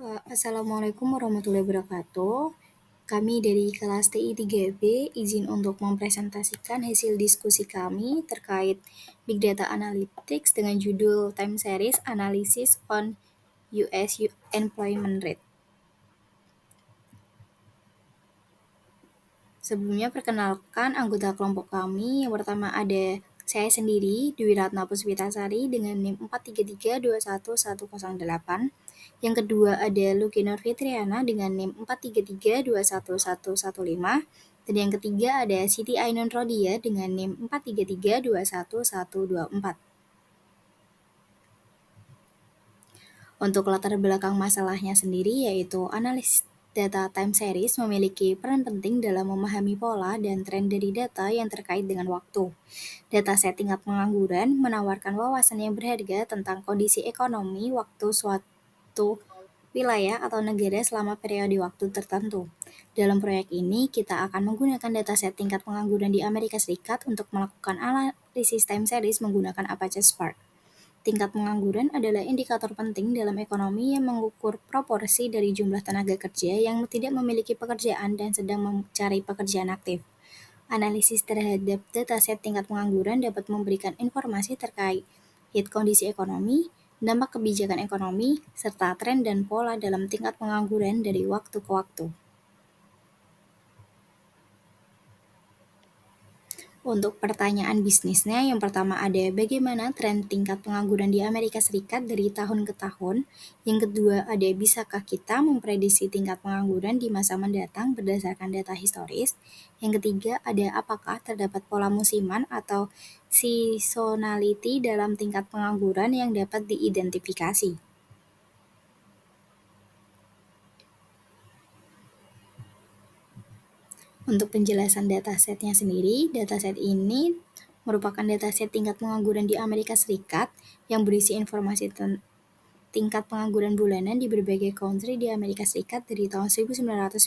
Assalamualaikum warahmatullahi wabarakatuh. Kami dari kelas TI 3B izin untuk mempresentasikan hasil diskusi kami terkait Big Data Analytics dengan judul Time Series Analysis on US Employment Rate. Sebelumnya perkenalkan anggota kelompok kami. Yang pertama ada saya sendiri, Dwi Ratna Puspitasari dengan NIM 433211108. Yang kedua ada Luki Nur Fitriana dengan NIM 433211115. Dan yang ketiga ada Siti Ainun Rodia dengan NIM 433211124. Untuk latar belakang masalahnya sendiri yaitu analis data time series memiliki peran penting dalam memahami pola dan tren dari data yang terkait dengan waktu. Dataset tingkat pengangguran menawarkan wawasan yang berharga tentang kondisi ekonomi waktu suatu wilayah atau negara selama periode waktu tertentu. Dalam proyek ini, kita akan menggunakan dataset tingkat pengangguran di Amerika Serikat untuk melakukan analisis time series menggunakan Apache Spark. Tingkat pengangguran adalah indikator penting dalam ekonomi yang mengukur proporsi dari jumlah tenaga kerja yang tidak memiliki pekerjaan dan sedang mencari pekerjaan aktif. Analisis terhadap dataset tingkat pengangguran dapat memberikan informasi terkait kondisi ekonomi, dampak kebijakan ekonomi, serta tren dan pola dalam tingkat pengangguran dari waktu ke waktu. Untuk pertanyaan bisnisnya, yang pertama ada bagaimana tren tingkat pengangguran di Amerika Serikat dari tahun ke tahun. Yang kedua ada bisakah kita memprediksi tingkat pengangguran di masa mendatang berdasarkan data historis. Yang ketiga ada apakah terdapat pola musiman atau seasonality dalam tingkat pengangguran yang dapat diidentifikasi. Untuk penjelasan datasetnya sendiri, dataset ini merupakan dataset tingkat pengangguran di Amerika Serikat yang berisi informasi tingkat pengangguran bulanan di berbagai country di Amerika Serikat dari tahun 1990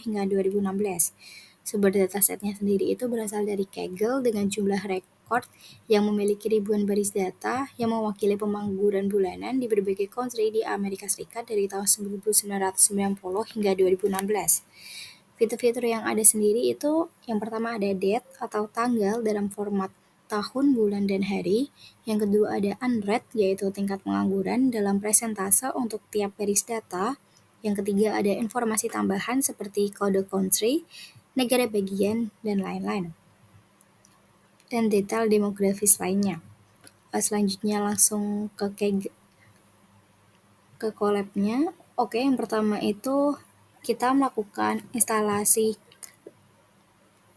hingga 2016. Sumber datasetnya sendiri itu berasal dari Kaggle dengan jumlah rekor yang memiliki ribuan baris data yang mewakili pengangguran bulanan di berbagai country di Amerika Serikat dari tahun 1990 hingga 2016. Fitur-fitur yang ada sendiri itu yang pertama ada date atau tanggal dalam format tahun, bulan, dan hari. Yang kedua ada unread yaitu tingkat pengangguran dalam presentase untuk tiap baris data. Yang ketiga ada informasi tambahan seperti kode country, negara bagian, dan lain-lain. Dan detail demografis lainnya. Selanjutnya langsung ke collab-nya. Oke, yang pertama itu kita melakukan instalasi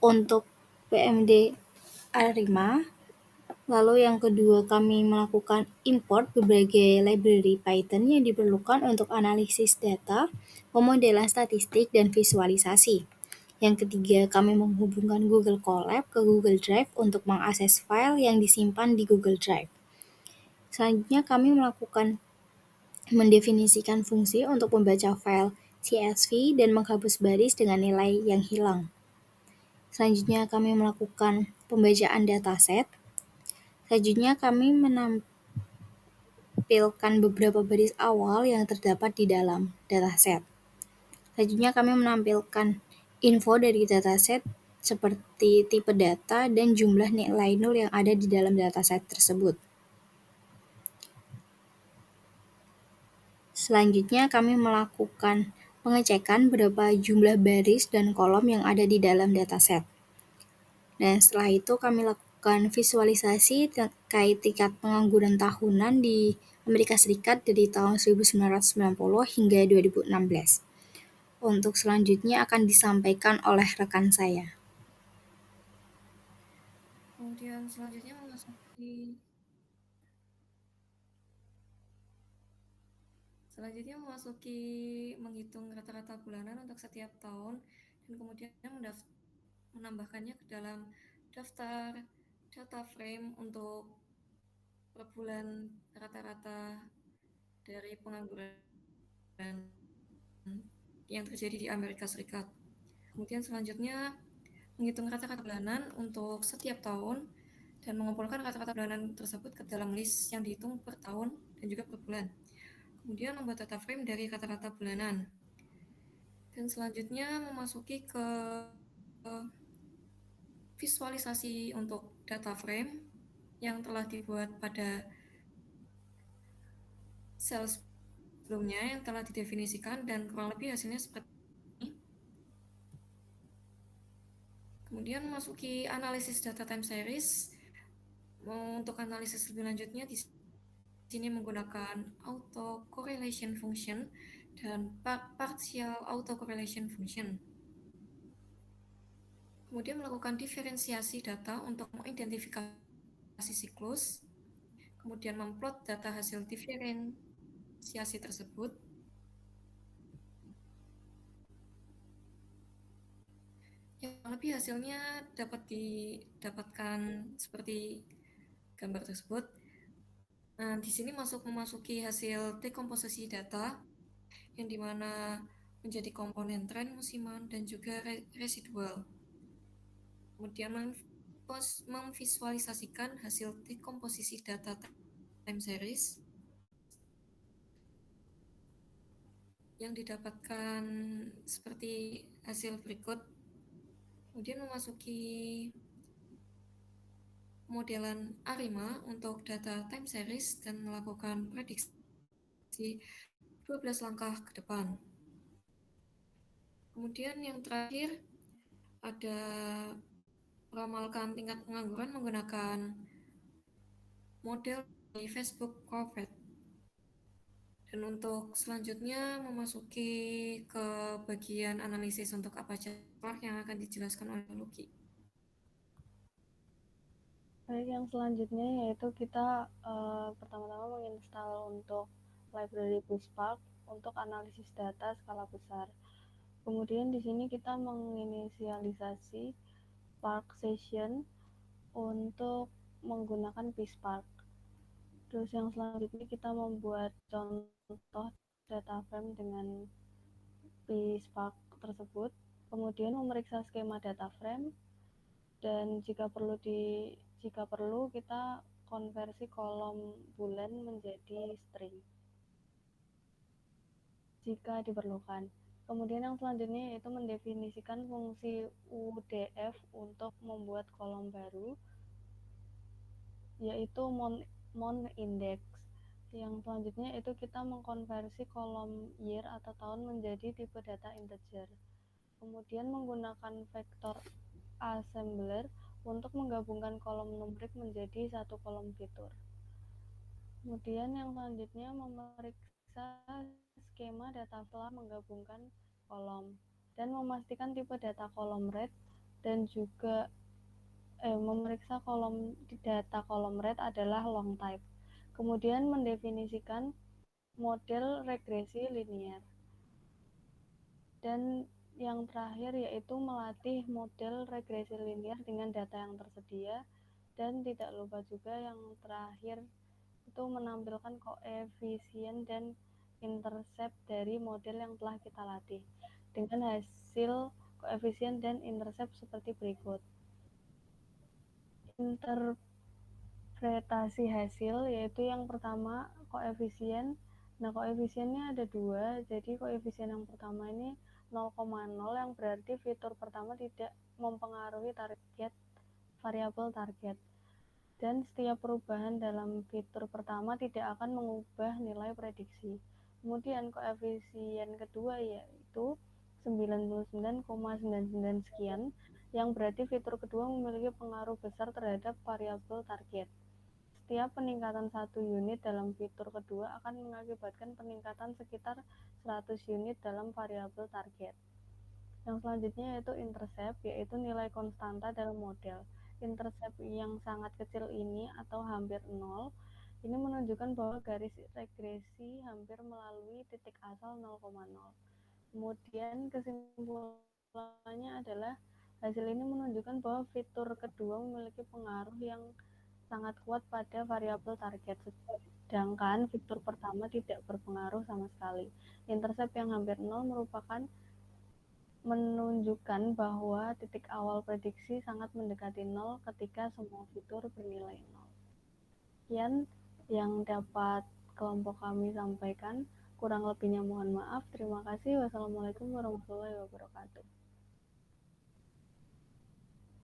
untuk PMD Arima. Lalu yang kedua kami melakukan import berbagai library Python yang diperlukan untuk analisis data, pemodelan statistik, dan visualisasi. Yang ketiga kami menghubungkan Google Colab ke Google Drive untuk mengakses file yang disimpan di Google Drive. Selanjutnya kami mendefinisikan fungsi untuk membaca file CSV dan menghapus baris dengan nilai yang hilang. Selanjutnya kami melakukan pembacaan dataset. Selanjutnya kami menampilkan beberapa baris awal yang terdapat di dalam dataset. Selanjutnya kami menampilkan info dari dataset seperti tipe data dan jumlah nilai nol yang ada di dalam dataset tersebut. Selanjutnya kami melakukan pengecekan berapa jumlah baris dan kolom yang ada di dalam dataset. Dan setelah itu kami lakukan visualisasi terkait tingkat pengangguran tahunan di Amerika Serikat dari tahun 1990 hingga 2016. Untuk selanjutnya akan disampaikan oleh rekan saya. Kemudian selanjutnya memasuki menghitung rata-rata bulanan untuk setiap tahun dan kemudian menambahkannya ke dalam daftar data frame untuk per bulan rata-rata dari pengangguran yang terjadi di Amerika Serikat. Kemudian selanjutnya menghitung rata-rata bulanan untuk setiap tahun dan mengumpulkan rata-rata bulanan tersebut ke dalam list yang dihitung per tahun dan juga per bulan. Kemudian membuat data frame dari rata-rata bulanan. Dan selanjutnya memasuki ke visualisasi untuk data frame yang telah dibuat pada sel sebelumnya yang telah didefinisikan dan kurang lebih hasilnya seperti ini. Kemudian memasuki analisis data time series. Untuk analisis lebih lanjutnya di sini menggunakan auto correlation function dan partial auto correlation function. Kemudian melakukan diferensiasi data untuk mengidentifikasi siklus, kemudian memplot data hasil diferensiasi tersebut. Yang lebih hasilnya dapat didapatkan seperti gambar tersebut. Nah, di sini memasuki hasil dekomposisi data yang dimana menjadi komponen tren musiman dan juga residual. Kemudian memvisualisasikan hasil dekomposisi data time series yang didapatkan seperti hasil berikut. Kemudian memasuki modelan ARIMA untuk data time series dan melakukan prediksi 12 langkah ke depan. Kemudian yang terakhir ada meramalkan tingkat pengangguran menggunakan model dari Facebook Corporate. Dan untuk selanjutnya memasuki ke bagian analisis untuk Apache Spark yang akan dijelaskan oleh Lucky. Baik, yang selanjutnya yaitu kita pertama-tama menginstal untuk library PySpark untuk analisis data skala besar. Kemudian di sini kita menginisialisasi Spark Session untuk menggunakan PySpark. Terus yang selanjutnya kita membuat contoh data frame dengan PySpark tersebut. Kemudian memeriksa skema data frame dan jika perlu kita konversi kolom bulan menjadi string jika diperlukan. Kemudian yang selanjutnya yaitu mendefinisikan fungsi UDF untuk membuat kolom baru, yaitu monIndex. Yang selanjutnya itu kita mengkonversi kolom year atau tahun menjadi tipe data integer. Kemudian menggunakan vektor assembler untuk menggabungkan kolom numerik menjadi satu kolom fitur. Kemudian yang selanjutnya memeriksa skema data setelah menggabungkan kolom dan memastikan tipe data kolom red dan juga memeriksa data kolom red adalah long type. Kemudian mendefinisikan model regresi linear. Dan yang terakhir yaitu melatih model regresi linear dengan data yang tersedia. Dan tidak lupa juga yang terakhir itu menampilkan koefisien dan intercept dari model yang telah kita latih dengan hasil koefisien dan intercept seperti berikut. Interpretasi hasil yaitu yang pertama koefisien. Nah, koefisiennya ada dua. Jadi koefisien yang pertama ini 0,0 yang berarti fitur pertama tidak mempengaruhi target variabel target. Dan setiap perubahan dalam fitur pertama tidak akan mengubah nilai prediksi. Kemudian koefisien kedua yaitu 99,99 sekian yang berarti fitur kedua memiliki pengaruh besar terhadap variabel target. Setiap peningkatan 1 unit dalam fitur kedua akan mengakibatkan peningkatan sekitar 100 unit dalam variabel target. Yang selanjutnya yaitu intercept, yaitu nilai konstanta dalam model. Intercept yang sangat kecil ini atau hampir nol, ini menunjukkan bahwa garis regresi hampir melalui titik asal 0,0. Kemudian kesimpulannya adalah hasil ini menunjukkan bahwa fitur kedua memiliki pengaruh yang sangat kuat pada variabel target, sedangkan fitur pertama tidak berpengaruh sama sekali. Intercept yang hampir nol merupakan menunjukkan bahwa titik awal prediksi sangat mendekati nol ketika semua fitur bernilai nol. Sekian yang dapat kelompok kami sampaikan. Kurang lebihnya mohon maaf. Terima kasih. Wassalamualaikum warahmatullahi wabarakatuh.